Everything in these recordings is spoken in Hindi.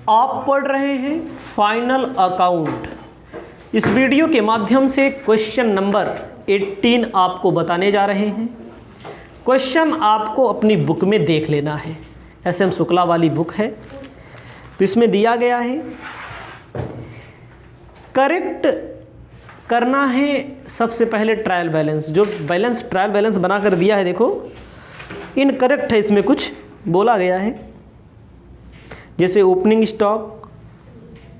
आप पढ़ रहे हैं फाइनल अकाउंट। इस वीडियो के माध्यम से क्वेश्चन नंबर 18 आपको बताने जा रहे हैं। क्वेश्चन आपको अपनी बुक में देख लेना है, SM शुक्ला वाली बुक है। तो इसमें दिया गया है करेक्ट करना है सबसे पहले ट्रायल बैलेंस। जो बैलेंस ट्रायल बैलेंस बनाकर दिया है, देखो इनकरेक्ट है, इसमें कुछ बोला गया है, जैसे opening stock,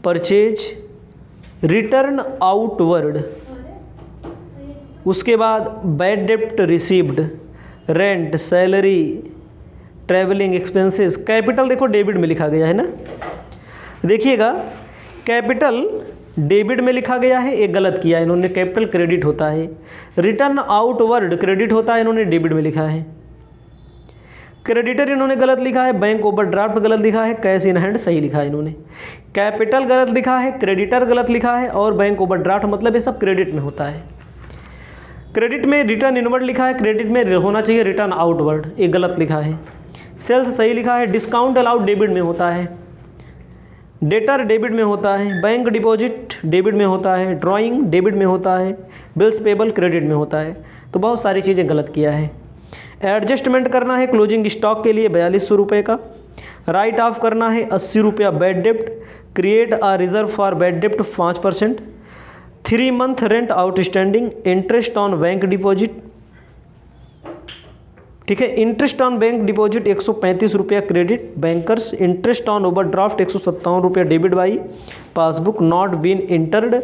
purchase, return outward, उसके बाद बैड डेप्ट received, rent, salary, travelling expenses. Capital देखो डेबिट में लिखा गया है ना, देखिएगा कैपिटल डेबिट में लिखा गया है, एक गलत किया है इन्होंने, कैपिटल क्रेडिट होता है। रिटर्न आउटवर्ड क्रेडिट होता है, इन्होंने डेबिट में लिखा है। क्रेडिटर इन्होंने गलत लिखा है, बैंक ओवरड्राफ्ट गलत लिखा है, कैश इन हैंड सही लिखा है इन्होंने। कैपिटल गलत लिखा है, क्रेडिटर गलत लिखा है, और बैंक ओवरड्राफ्ट मतलब ये सब क्रेडिट में होता है। क्रेडिट में रिटर्न इनवर्ड लिखा है, क्रेडिट में होना चाहिए रिटर्न आउटवर्ड, एक गलत लिखा है। सेल्स सही लिखा है, डिस्काउंट अलाउड डेबिट में होता है, डेटर डेबिट में होता है, बैंक डिपॉजिट डेबिट में होता है, ड्राइंग डेबिट में होता है, बिल्स पेबल क्रेडिट में होता है। तो बहुत सारी चीज़ें गलत किया है। एडजस्टमेंट करना है क्लोजिंग स्टॉक के लिए 4200 रुपये का। राइट ऑफ करना है 80 रुपया बैड डेप्ट। Create a reserve for bad डेप्ट 5%। 3 month rent outstanding. Interest on bank deposit, ठीक है, इंटरेस्ट ऑन बैंक डिपॉजिट 135 रुपया credit. Bankers interest on overdraft 157 रुपया debit by passbook not been entered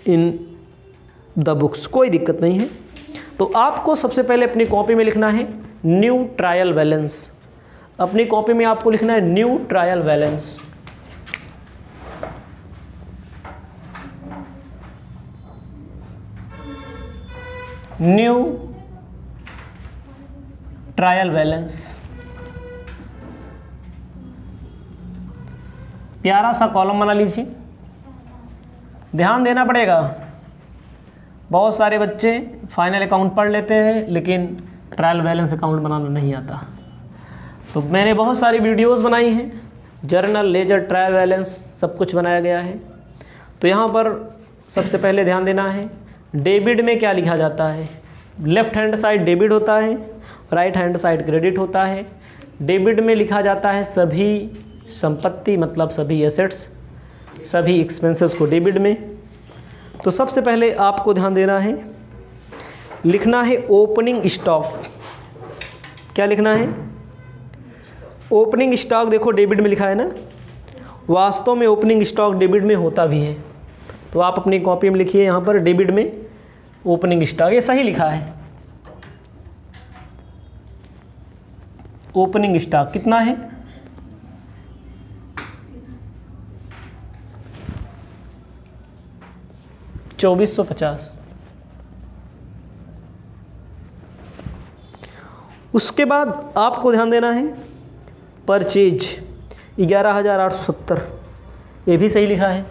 in the books. कोई दिक्कत नहीं है। तो आपको सबसे पहले अपनी कॉपी में लिखना है न्यू ट्रायल बैलेंस। अपनी कॉपी में आपको लिखना है new trial balance. New trial balance, प्यारा सा कॉलम बना लीजिए। ध्यान देना पड़ेगा, बहुत सारे बच्चे फाइनल अकाउंट पढ़ लेते हैं लेकिन ट्रायल बैलेंस अकाउंट बनाना नहीं आता। तो मैंने बहुत सारी वीडियोस बनाई हैं, जर्नल, लेजर, ट्रायल बैलेंस सब कुछ बनाया गया है। तो यहाँ पर सबसे पहले ध्यान देना है डेबिट में क्या लिखा जाता है। लेफ्ट हैंड साइड डेबिट होता है, राइट हैंड साइड क्रेडिट होता है। डेबिट में लिखा जाता है सभी संपत्ति, मतलब सभी एसेट्स, सभी एक्सपेंसेस को डेबिट में। तो सबसे पहले आपको ध्यान देना है, लिखना है ओपनिंग स्टॉक। क्या लिखना है? ओपनिंग स्टॉक देखो डेबिट में लिखा है ना, वास्तव में ओपनिंग स्टॉक डेबिट में होता भी है। तो आप अपनी कॉपी में लिखिए यहाँ पर डेबिट में ओपनिंग स्टॉक, ये सही लिखा है। ओपनिंग स्टॉक कितना है? 2450। उसके बाद आपको ध्यान देना है परचेज 11,870, ये भी सही लिखा है।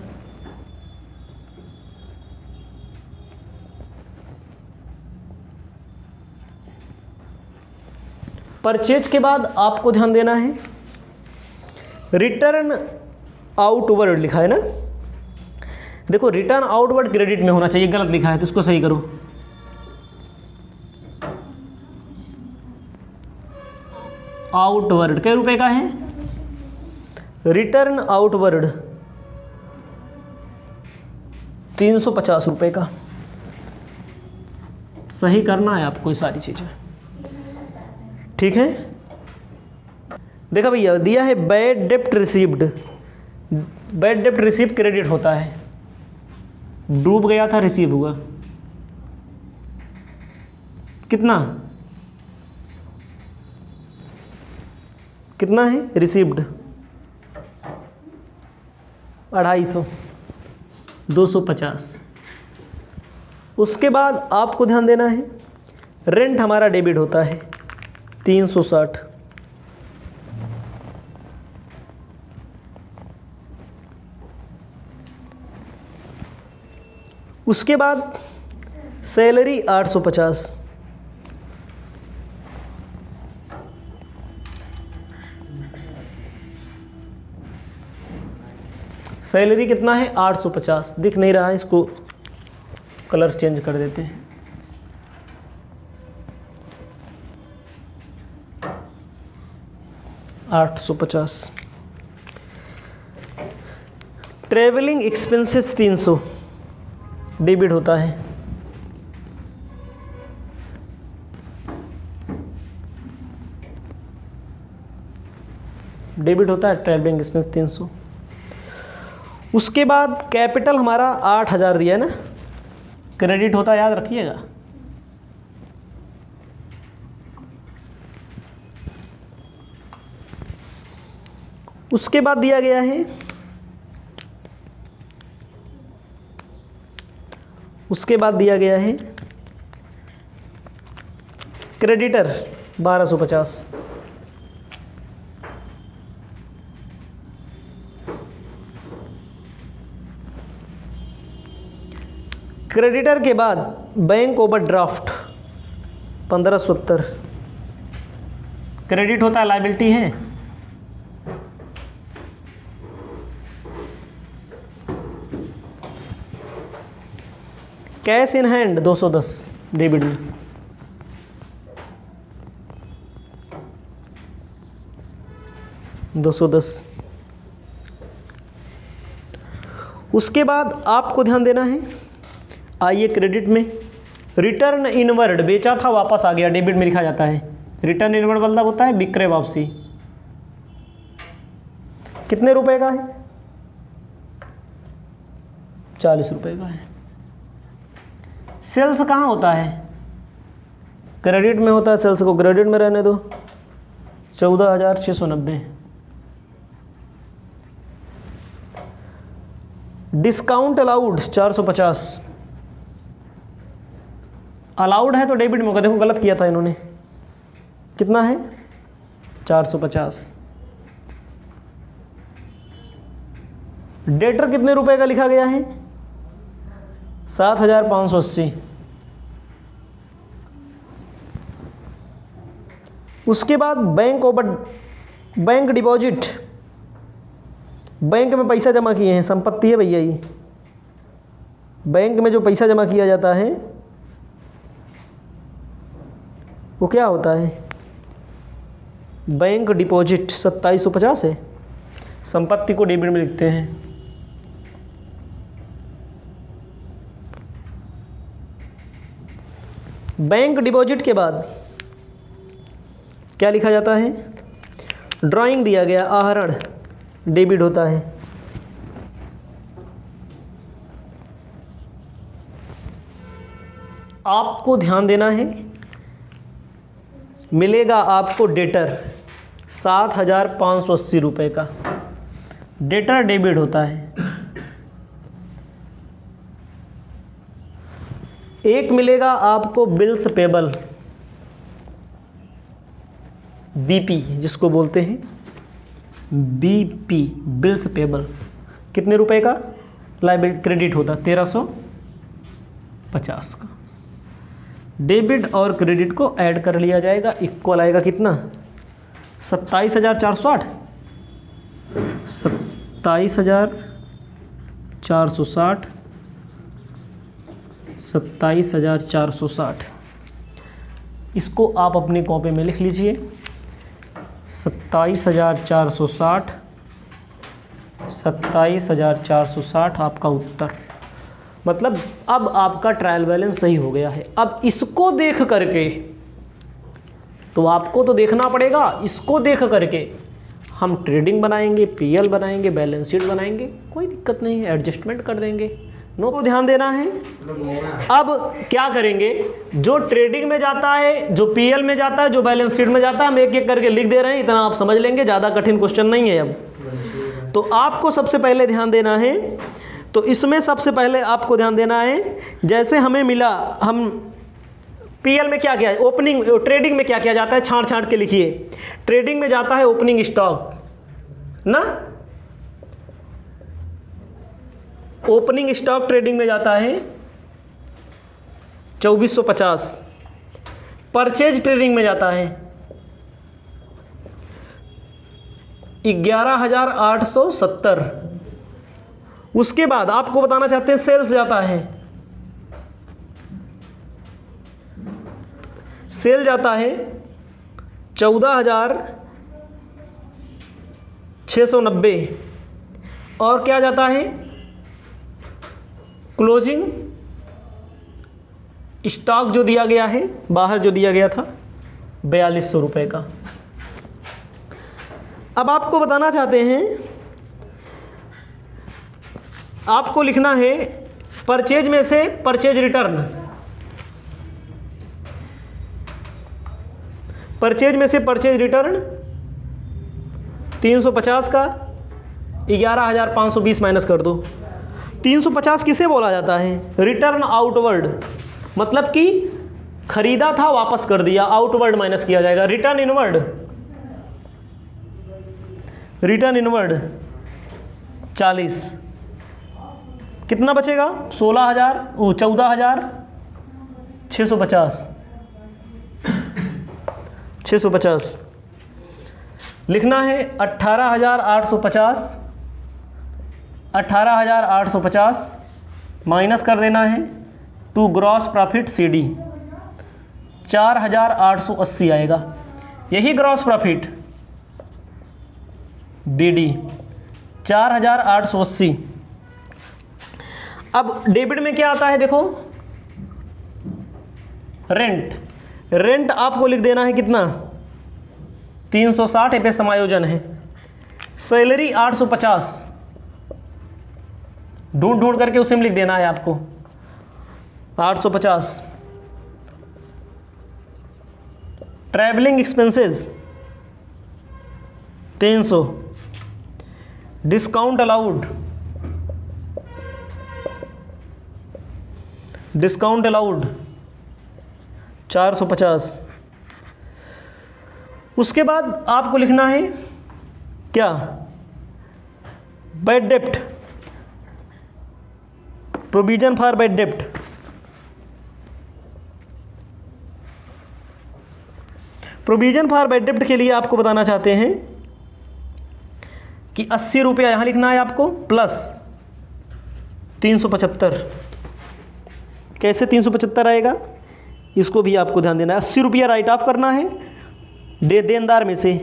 परचेज के बाद आपको ध्यान देना है रिटर्न आउटवर्ड लिखा है ना, देखो रिटर्न आउटवर्ड क्रेडिट में होना चाहिए, गलत लिखा है तो इसको सही करो। आउटवर्ड क्या रुपए का है? रिटर्न आउटवर्ड 350 रुपए का। सही करना है आपको ये सारी चीजें, ठीक है। देखा भैया, दिया है बैड डेप्ट रिसीव्ड। बैड डेप्ट रिसीव क्रेडिट होता है, डूब गया था रिसीव हुआ। कितना कितना है? रिसीव्ड 250, 250। उसके बाद आपको ध्यान देना है रेंट हमारा डेबिट होता है 360। उसके बाद सैलरी 850। सैलरी कितना है 850, दिख नहीं रहा है, इसको कलर चेंज कर देते हैं। $850। ट्रेवलिंग एक्सपेंसेस 300 डेबिट होता है। डेबिट होता है ट्रेवलिंग एक्सपेंस 300। उसके बाद कैपिटल हमारा 8000 दिया है ना, क्रेडिट होता है, याद रखिएगा। उसके बाद दिया गया है, उसके बाद दिया गया है क्रेडिटर 1250। क्रेडिटर के बाद बैंक ओवरड्राफ्ट 1570, क्रेडिट होता है, लायबिलिटी है। कैश इन हैंड 210 डेबिट में। $210। उसके बाद आपको ध्यान देना है, आइए क्रेडिट में, रिटर्न इनवर्ड, बेचा था वापस आ गया, डेबिट में लिखा जाता है। रिटर्न इनवर्ड मतलब होता है विक्रय वापसी। कितने रुपए का है? 40 रुपए का है। सेल्स कहाँ होता है? क्रेडिट में होता है, सेल्स को क्रेडिट में रहने दो। 14,690। Discount allowed 450। अलाउड है तो डेबिट में होगा, देखो गलत किया था इन्होंने। कितना है? 450। डेटर कितने रुपए का लिखा गया है? 7,580। उसके बाद बैंक डिपॉजिट, बैंक में पैसा जमा किए हैं, संपत्ति है भैया ये। बैंक में जो पैसा जमा किया जाता है वो क्या होता है? बैंक डिपॉजिट 2750 है। संपत्ति को डेबिट में लिखते हैं। बैंक डिपॉजिट के बाद क्या लिखा जाता है? ड्राइंग दिया गया, आहरण डेबिट होता है। आपको ध्यान देना है, मिलेगा आपको डेटर 7,580 रुपये का, डेटर डेबिट होता है। एक मिलेगा आपको बिल्स पेबल, बीपी जिसको बोलते हैं, बीपी बिल्स पेबल, कितने रुपए का? लायबिलिटी क्रेडिट होता 1350 का। डेबिट और क्रेडिट को ऐड कर लिया जाएगा, इक्वल आएगा कितना? 27,460। 27,460, 27,460। इसको आप अपनी कॉपी में लिख लीजिए। 27,460, 27,460 आपका उत्तर। मतलब अब आपका ट्रायल बैलेंस सही हो गया है। अब इसको देख करके, तो आपको तो देखना पड़ेगा, इसको देख करके हम ट्रेडिंग बनाएंगे, पीएल बनाएंगे, बैलेंस शीट बनाएंगे, कोई दिक्कत नहीं है, एडजस्टमेंट कर देंगे। नो को ध्यान देना है। अब क्या करेंगे? जो ट्रेडिंग में जाता है, जो पीएल में जाता है, जो बैलेंस शीट में जाता है, हम एक एक करके लिख दे रहे हैं, इतना आप समझ लेंगे, ज़्यादा कठिन क्वेश्चन नहीं है। अब तो आपको सबसे पहले ध्यान देना है, तो इसमें सबसे पहले आपको ध्यान देना है, जैसे हमें मिला, हम पीएल में क्या किया है, ओपनिंग, ट्रेडिंग में क्या किया जाता है, छांट छांट के लिखिए। ट्रेडिंग में जाता है ओपनिंग स्टॉक ना, ओपनिंग स्टॉक ट्रेडिंग में जाता है 2450। परचेज ट्रेडिंग में जाता है 11,870। उसके बाद आपको बताना चाहते हैं सेल्स जाता है, सेल जाता है 14,690 और क्या जाता है क्लोजिंग स्टॉक जो दिया गया है बाहर जो दिया गया था 4200 रुपये का। अब आपको बताना चाहते हैं, आपको लिखना है परचेज में से परचेज रिटर्न, परचेज में से परचेज रिटर्न 350 का 11,520 माइनस कर दो। 350 किसे बोला जाता है? रिटर्न आउटवर्ड, मतलब कि खरीदा था वापस कर दिया, आउटवर्ड माइनस किया जाएगा। रिटर्न इनवर्ड, रिटर्न इनवर्ड 40, कितना बचेगा? 14,650 650 लिखना है 18,850 माइनस कर देना है टू ग्रॉस प्रॉफिट CD 4,880 आएगा, यही ग्रॉस प्रॉफिट BD 4,880। अब डेबिट में क्या आता है देखो, रेंट, रेंट आपको लिख देना है कितना 360 पे समायोजन है। सैलरी 850, ढूंढ ढूंढ करके उसे में लिख देना है आपको 850। Travelling expenses 300, discount allowed, discount allowed 450। उसके बाद आपको लिखना है क्या, bad dept, provision for bad dept, provision for bad डेप्ट के लिए आपको बताना चाहते हैं कि 80 रुपया यहां लिखना है आपको प्लस 375। कैसे 375 आएगा, इसको भी आपको ध्यान देना है। 80 रुपया राइट ऑफ करना है देनदार में से,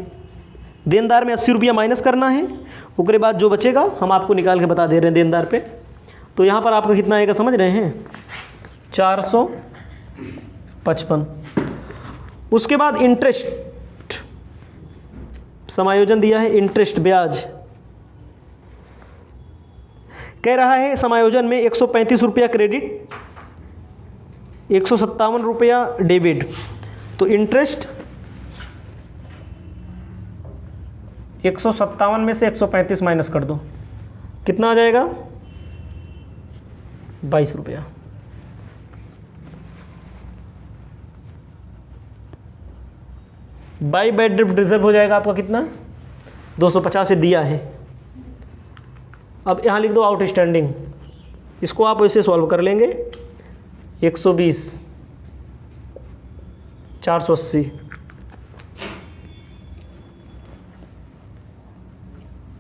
देनदार में 80 रुपया माइनस करना है, उसके बाद जो बचेगा हम आपको निकाल के बता दे रहे हैं देनदार पे। तो यहाँ पर आपका कितना आएगा समझ रहे हैं 455। उसके बाद इंटरेस्ट समायोजन दिया है, इंटरेस्ट ब्याज कह रहा है समायोजन में 135 रुपया क्रेडिट 157 रुपया डेबिट। तो इंटरेस्ट 157 में से 135 माइनस कर दो, कितना आ जाएगा 22 रुपया। बाई बैड डेप्ट रिजर्व हो जाएगा आपका कितना 250 से दिया है। अब यहाँ लिख दो आउटस्टैंडिंग, इसको आप वैसे सॉल्व कर लेंगे 120 480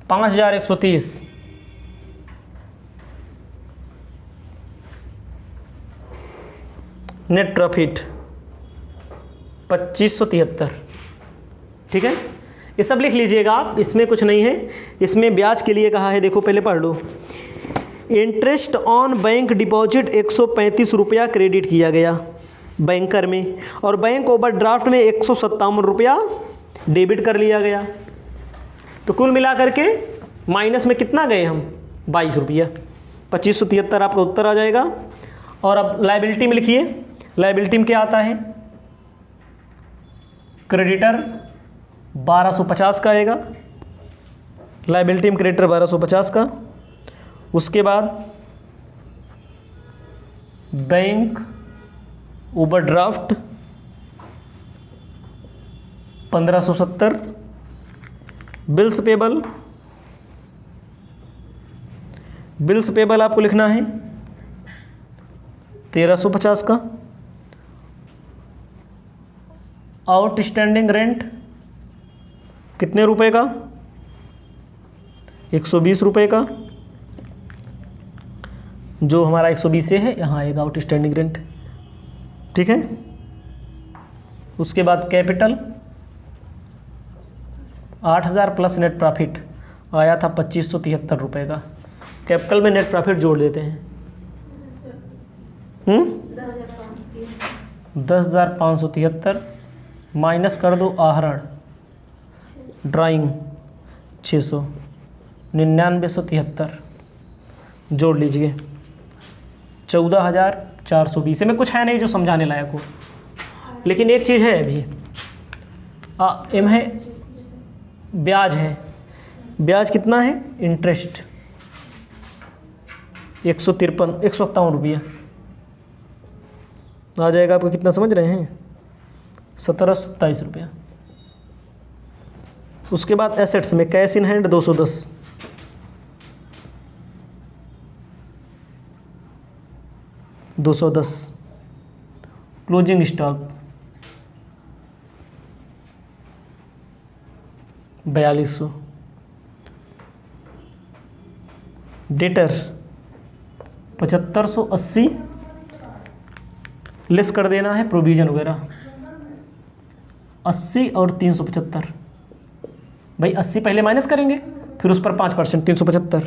5,130 नेट प्रॉफिट 2573। ठीक है, ये सब लिख लीजिएगा आप, इसमें कुछ नहीं है। इसमें ब्याज के लिए कहा है, देखो पहले पढ़ लो। इंटरेस्ट ऑन बैंक डिपॉजिट 135 रुपया क्रेडिट किया गया बैंकर में, और बैंक ओवरड्राफ्ट में 157 रुपया डेबिट कर लिया गया। तो कुल मिला करके माइनस में कितना गए हम 22 रुपया, 2573 आपका उत्तर आ जाएगा। और अब लायबिलिटी में लिखिए, लायबिलिटी में क्या आता है, क्रेडिटर 1250 का आएगा, लायबिलिटी में क्रेडिटर 1250 का। उसके बाद bank overdraft 1570, bills payable, bills payable आपको लिखना है 1350 का। आउटस्टैंडिंग रेंट कितने रुपए का 120 रुपए का। जो हमारा 120 से है यहाँ आएगा आउटस्टैंडिंग रेंट। ठीक है, उसके बाद कैपिटल 8000 प्लस नेट प्रॉफिट आया था 2573 रुपये का। कैपिटल में नेट प्रॉफिट जोड़ देते हैं। 10,573 माइनस कर दो आहरण ड्राइंग 600 9973 जोड़ लीजिए 14,420 में कुछ है नहीं जो समझाने लायक हो, लेकिन एक चीज़ है अभी एम है ब्याज है। ब्याज कितना है? इंटरेस्ट 157 रुपया आ जाएगा आपको। कितना समझ रहे हैं? 1727 रुपया। उसके बाद एसेट्स में cash in hand 210, closing stock 4200, debtor 7580 less कर देना है प्रोविजन वगैरह 80 और 375। भाई 80 पहले माइनस करेंगे, फिर उस पर 5% 375,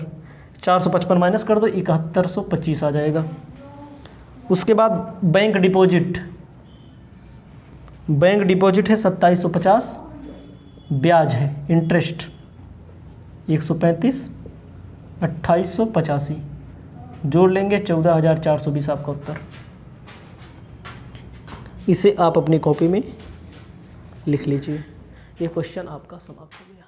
455 माइनस कर दो 7125 आ जाएगा। उसके बाद बैंक डिपॉजिट है 2750, ब्याज है इंटरेस्ट 135, 2885 जोड़ लेंगे 14,420 आपका उत्तर। इसे आप अपनी कॉपी में लिख लीजिए। ये क्वेश्चन आपका समाप्त हो गया।